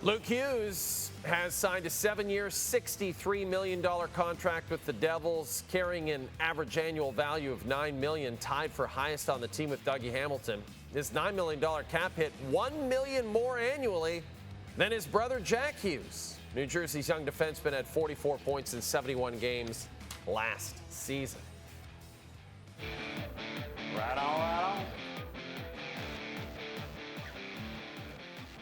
Luke Hughes has signed a 7-year, $63 million contract with the Devils, carrying an average annual value of $9 million, tied for highest on the team with Dougie Hamilton. This $9 million cap hit $1 million more annually than his brother Jack Hughes. New Jersey's young defenseman had 44 points in 71 games last season. Right on.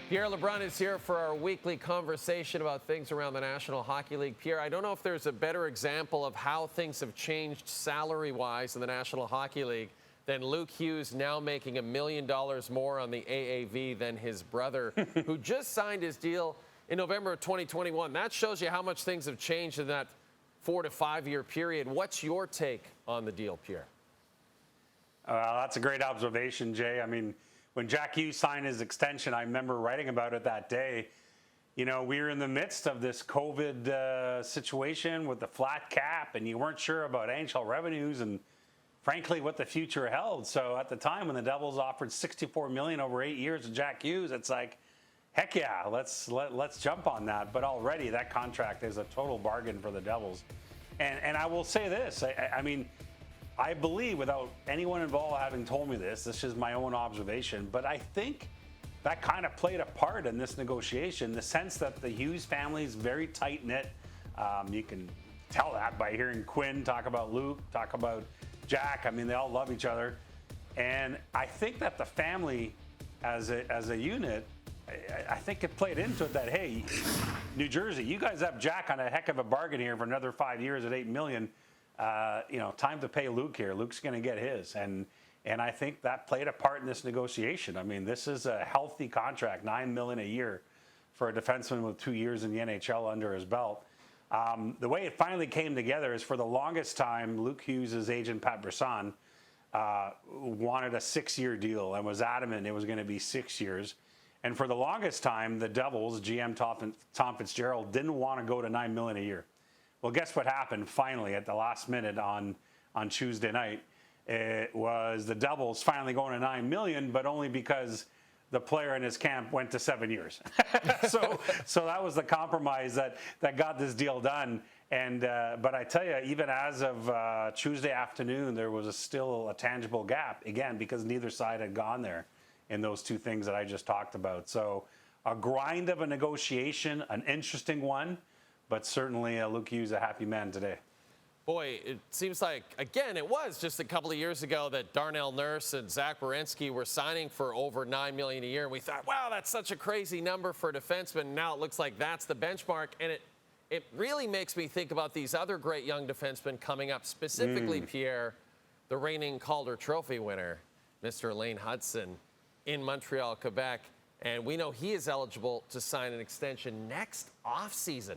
Pierre LeBrun is here for our weekly conversation about things around the National Hockey League. Pierre, I don't know if there's a better example of how things have changed salary-wise in the National Hockey League than Luke Hughes now making $1 million more on the AAV than his brother, who just signed his deal in November of 2021. That shows you how much things have changed in that 4 to 5 year period. What's your take on the deal, Pierre? That's a great observation, Jay. I mean, when Jack Hughes signed his extension, I remember writing about it that day. You know, we were in the midst of this COVID situation with the flat cap, and you weren't sure about NHL revenues and, frankly, what the future held. So at the time when the Devils offered $64 million over 8 years to Jack Hughes, it's like, heck yeah, let's jump on that. But already that contract is a total bargain for the Devils. And I will say this, I mean, I believe, without anyone involved having told me this is my own observation, but I think that kind of played a part in this negotiation, the sense that the Hughes family is very tight-knit. You can tell that by hearing Quinn talk about Luke, talk about Jack. I mean, they all love each other. And I think that the family as a unit, I think it played into it that, hey, New Jersey, you guys have Jack on a heck of a bargain here for another 5 years at $8 million. Time to pay Luke here. Luke's going to get his. And I think that played a part in this negotiation. I mean, this is a healthy contract, $9 million a year for a defenseman with 2 years in the NHL under his belt. The way it finally came together is, for the longest time, Luke Hughes' agent, Pat Brisson, wanted a 6-year deal and was adamant it was going to be 6 years. And for the longest time, the Devils, GM Tom Fitzgerald, didn't want to go to $9 million a year. Well, guess what happened finally at the last minute on Tuesday night? It was the Devils finally going to $9 million, but only because the player in his camp went to 7 years. so that was the compromise that got this deal done. And but I tell you, even as of Tuesday afternoon, there was still a tangible gap, again, because neither side had gone there in those two things that I just talked about. So a grind of a negotiation, an interesting one, but certainly Luke Hughes a happy man today. Boy, it seems like, again, it was just a couple of years ago that Darnell Nurse and Zach Werenski were signing for over $9 million a year. And we thought, wow, that's such a crazy number for a defenseman. Now it looks like that's the benchmark. And it really makes me think about these other great young defensemen coming up, specifically, Pierre, the reigning Calder Trophy winner, Mr. Lane Hutson, in Montreal, Quebec. And we know he is eligible to sign an extension next offseason.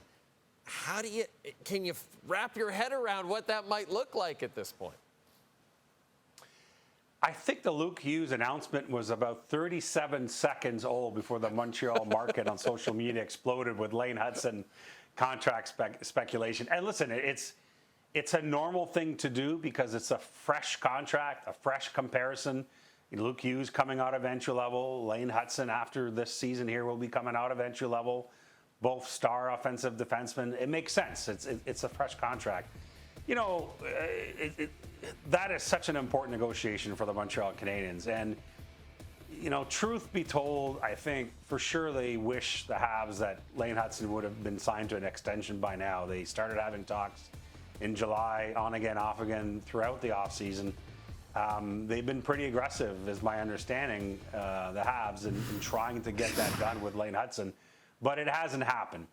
Can you wrap your head around what that might look like at this point? I think the Luke Hughes announcement was about 37 seconds old before the Montreal market on social media exploded with Lane Hutson contract speculation. And listen, it's a normal thing to do because it's a fresh contract, a fresh comparison. Luke Hughes coming out of entry level. Lane Hutson, after this season here, will be coming out of entry level. Both star offensive defensemen. It makes sense. It's a fresh contract. You know, that is such an important negotiation for the Montreal Canadiens. And, you know, truth be told, I think for sure they wish the Habs that Lane Hutson would have been signed to an extension by now. They started having talks in July, on again, off again, throughout the offseason. They've been pretty aggressive, is my understanding, the Habs, in trying to get that done with Lane Hutson. But it hasn't happened.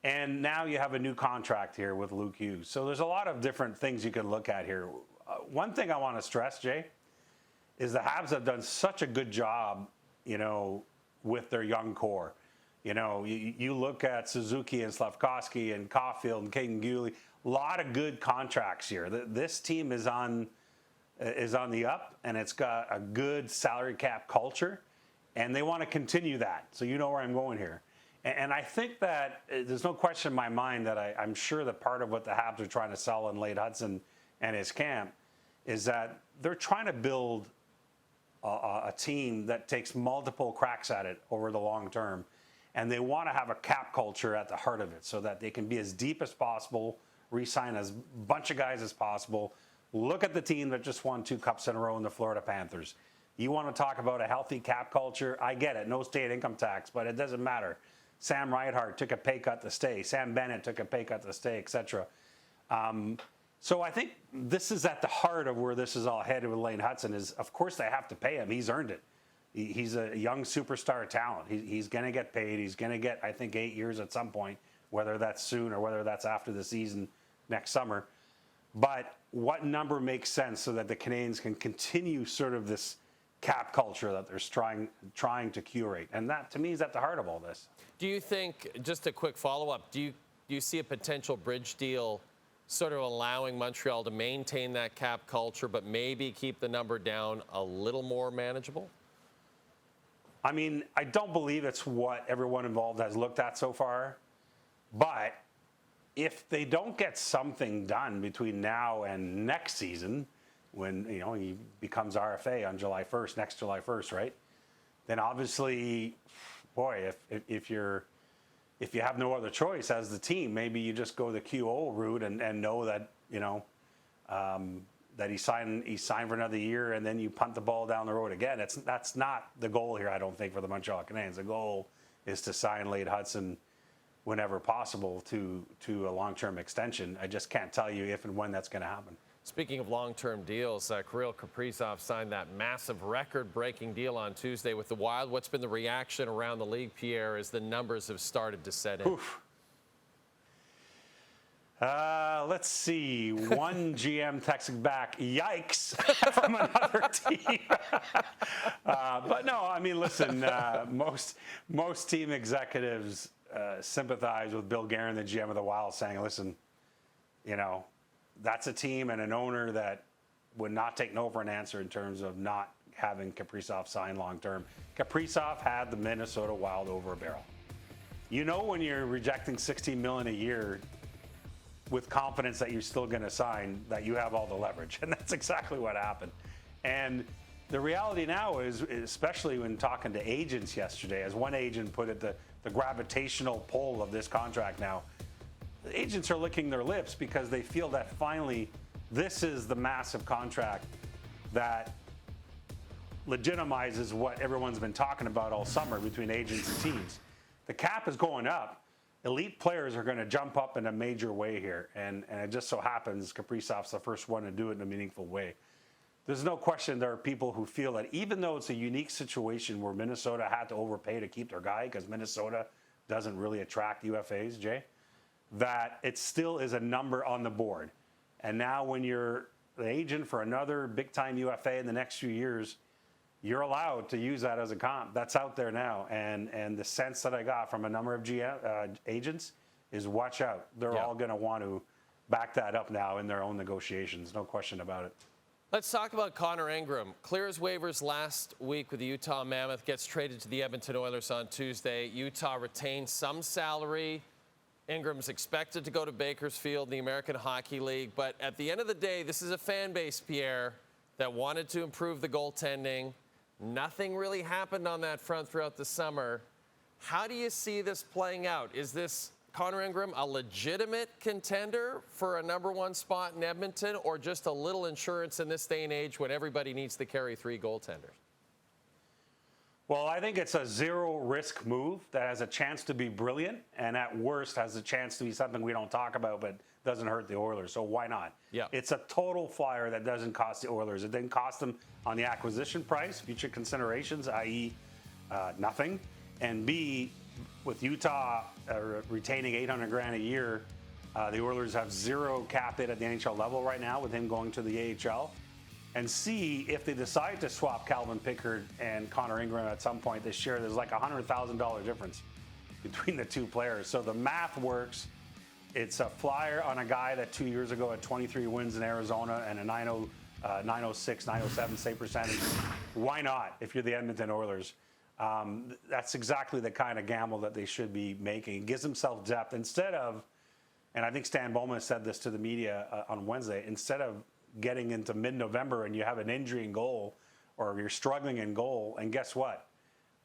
And now you have a new contract here with Luke Hughes. So there's a lot of different things you can look at here. One thing I want to stress, Jay, is the Habs have done such a good job, you know, with their young core. You know, you look at Suzuki and Slafkovsky and Caulfield and Caden Guhle, a lot of good contracts here. This team is on the up, and it's got a good salary cap culture, and they want to continue that. So you know where I'm going here. And I think that there's no question in my mind that I'm sure that part of what the Habs are trying to sell in Lane Hutson and his camp is that they're trying to build a team that takes multiple cracks at it over the long term. And they want to have a cap culture at the heart of it so that they can be as deep as possible, re-sign as bunch of guys as possible. Look at the team that just won 2 cups in a row in the Florida Panthers. You want to talk about a healthy cap culture? I get it. No state income tax, but it doesn't matter. Sam Reinhart took a pay cut to stay. Sam Bennett took a pay cut to stay, etc. So I think this is at the heart of where this is all headed with Lane Hutson is, of course, they have to pay him. He's earned it. He's a young superstar talent. He's going to get paid. He's going to get, I think, 8 years at some point, whether that's soon or whether that's after the season next summer. But what number makes sense so that the Canadiens can continue sort of this cap culture that they're trying to curate? And that, to me, is at the heart of all this. Do you think, just a quick follow-up, do you see a potential bridge deal sort of allowing Montreal to maintain that cap culture but maybe keep the number down a little more manageable? I mean, I don't believe it's what everyone involved has looked at so far. But if they don't get something done between now and next season, when he becomes RFA on July 1st, next July 1st, right? Then obviously, boy, if you have no other choice as the team, maybe you just go the QO route and know that that he signed for another year, and then you punt the ball down the road again. That's not the goal here, I don't think, for the Montreal Canadiens. The goal is to sign Lane Hutson whenever possible to a long-term extension. I just can't tell you if and when that's going to happen. Speaking of long-term deals, Kirill Kaprizov signed that massive record-breaking deal on Tuesday with the Wild. What's been the reaction around the league, Pierre, as the numbers have started to set in? Oof. Let's see. One GM texting back, yikes, from another team. But no, I mean, listen, most team executives sympathize with Bill Guerin, the GM of the Wild, saying, listen, that's a team and an owner that would not take no for an answer in terms of not having Kaprizov sign long-term. Kaprizov had the Minnesota Wild over a barrel. When you're rejecting $16 million a year with confidence that you're still going to sign, that you have all the leverage. And that's exactly what happened. And the reality now is, especially when talking to agents yesterday, as one agent put it, the gravitational pull of this contract now, the agents are licking their lips because they feel that finally this is the massive contract that legitimizes what everyone's been talking about all summer between agents and teams. The cap is going up. Elite players are going to jump up in a major way here, and it just so happens Kaprizov's the first one to do it in a meaningful way. There's no question there are people who feel that even though it's a unique situation where Minnesota had to overpay to keep their guy because Minnesota doesn't really attract UFAs, Jay, that it still is a number on the board. And now when you're the agent for another big-time UFA in the next few years, you're allowed to use that as a comp. That's out there now. And the sense that I got from a number of agents is watch out. They're all going to want to back that up now in their own negotiations. No question about it. Let's talk about Connor Ingram. Clears waivers last week with the Utah Mammoth, gets traded to the Edmonton Oilers on Tuesday. Utah retains some salary. Ingram's expected to go to Bakersfield in the American Hockey League. But at the end of the day, this is a fan base, Pierre, that wanted to improve the goaltending. Nothing really happened on that front throughout the summer. How do you see this playing out? Is this Connor Ingram a legitimate contender for a #1 spot in Edmonton, or just a little insurance in this day and age when everybody needs to carry 3 goaltenders? Well, I think it's a zero-risk move that has a chance to be brilliant, and at worst has a chance to be something we don't talk about but doesn't hurt the Oilers. So why not? Yeah. It's a total flyer that doesn't cost the Oilers. It didn't cost them on the acquisition price, future considerations, i.e. Nothing. And B, with Utah retaining $800,000 a year, the Oilers have zero cap hit at the NHL level right now with him going to the AHL. And C, if they decide to swap Calvin Pickard and Connor Ingram at some point this year, there's like a $100,000 difference between the two players. So the math works. It's a flyer on a guy that 2 years ago had 23 wins in Arizona and a 906, 907 save percentage. Why not if you're the Edmonton Oilers? That's exactly the kind of gamble that they should be making. It gives themselves depth instead of, and I think Stan Bowman said this to the media on Wednesday, instead of getting into mid-November and you have an injury in goal or you're struggling in goal, and guess what?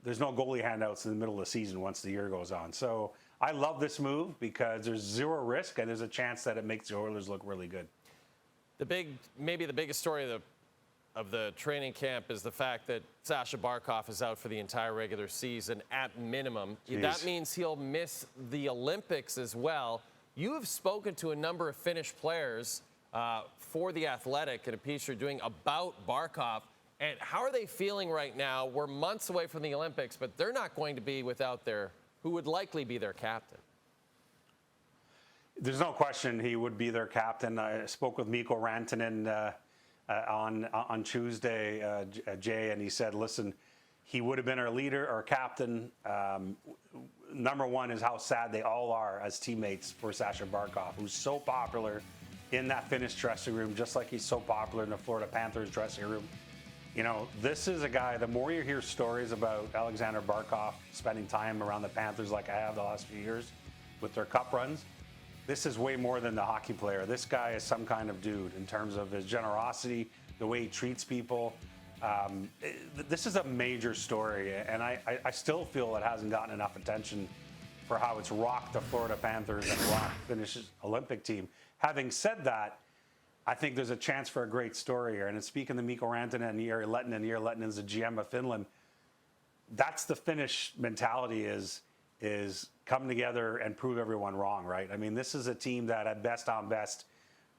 there's no goalie handouts in the middle of the season once the year goes on. So I love this move because there's zero risk and there's a chance that it makes the Oilers look really good. Maybe the biggest story of the training camp is the fact that Sasha Barkov is out for the entire regular season at minimum. Jeez. That means he'll miss the Olympics as well. You have spoken to a number of Finnish players for The Athletic and a piece you're doing about Barkov. And how are they feeling right now? We're months away from the Olympics, but they're not going to be without who would likely be their captain. There's no question he would be their captain. I spoke with Mikko Rantanen on Tuesday, Jay, and he said, listen, he would have been our leader, our captain. Number one is how sad they all are as teammates for Sasha Barkov, who's so popular in that Finnish dressing room, just like he's so popular in the Florida Panthers dressing room. You know, this is a guy, the more you hear stories about Alexander Barkov spending time around the Panthers like I have the last few years with their cup runs, this is way more than the hockey player. This guy is some kind of dude in terms of his generosity, the way he treats people. This is a major story, and I still feel it hasn't gotten enough attention for how it's rocked the Florida Panthers and rocked Finnish Olympic team. Having said that, I think there's a chance for a great story here. And speaking to Mikko Rantanen and Jari Lettinen's the GM of Finland, that's the Finnish mentality is come together and prove everyone wrong, right? I mean, this is a team that at best on best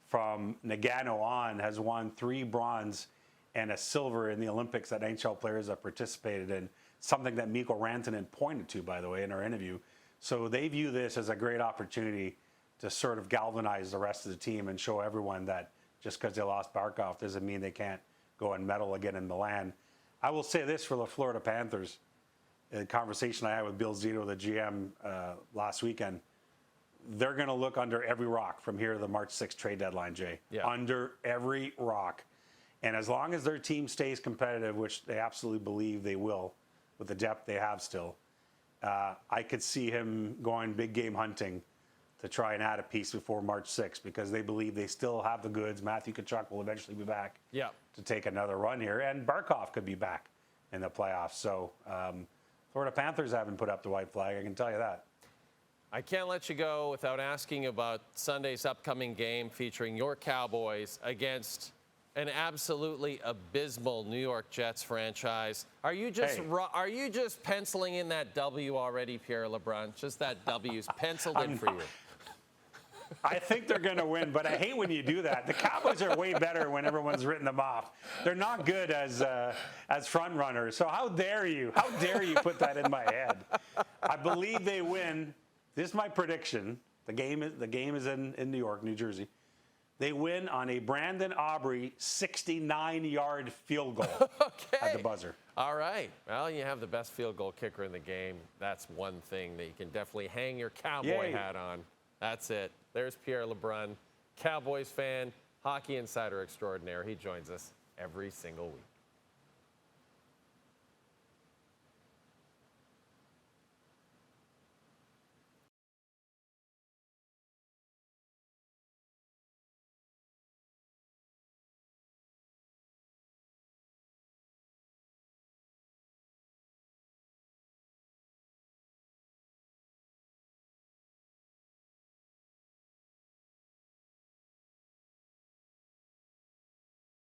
from Nagano on has won 3 bronze and a silver in the Olympics that NHL players have participated in, something that Mikko Rantanen pointed to, by the way, in our interview. So they view this as a great opportunity to sort of galvanize the rest of the team and show everyone that just because they lost Barkov doesn't mean they can't go and medal again in Milan. I will say this for the Florida Panthers. A conversation I had with Bill Zito, the GM, last weekend, they're going to look under every rock from here to the March 6th trade deadline, Jay. Yeah. Under every rock. And as long as their team stays competitive, which they absolutely believe they will with the depth they have still, I could see him going big game hunting to try and add a piece before March 6th because they believe they still have the goods. Matthew Tkachuk will eventually be back to take another run here, and Barkov could be back in the playoffs. So Florida Panthers haven't put up the white flag, I can tell you that. I can't let you go without asking about Sunday's upcoming game featuring your Cowboys against an absolutely abysmal New York Jets franchise. Are you just penciling in that W already, Pierre LeBrun? Just that W's penciled in for you. I think they're going to win, but I hate when you do that. The Cowboys are way better when everyone's written them off. They're not good as front runners. So how dare you? How dare you put that in my head? I believe they win. This is my prediction. The game is in New York, New Jersey. They win on a Brandon Aubrey 69-yard field goal at the buzzer. All right. Well, you have the best field goal kicker in the game. That's one thing that you can definitely hang your cowboy hat on. That's it. There's Pierre LeBrun, Cowboys fan, hockey insider extraordinaire. He joins us every single week.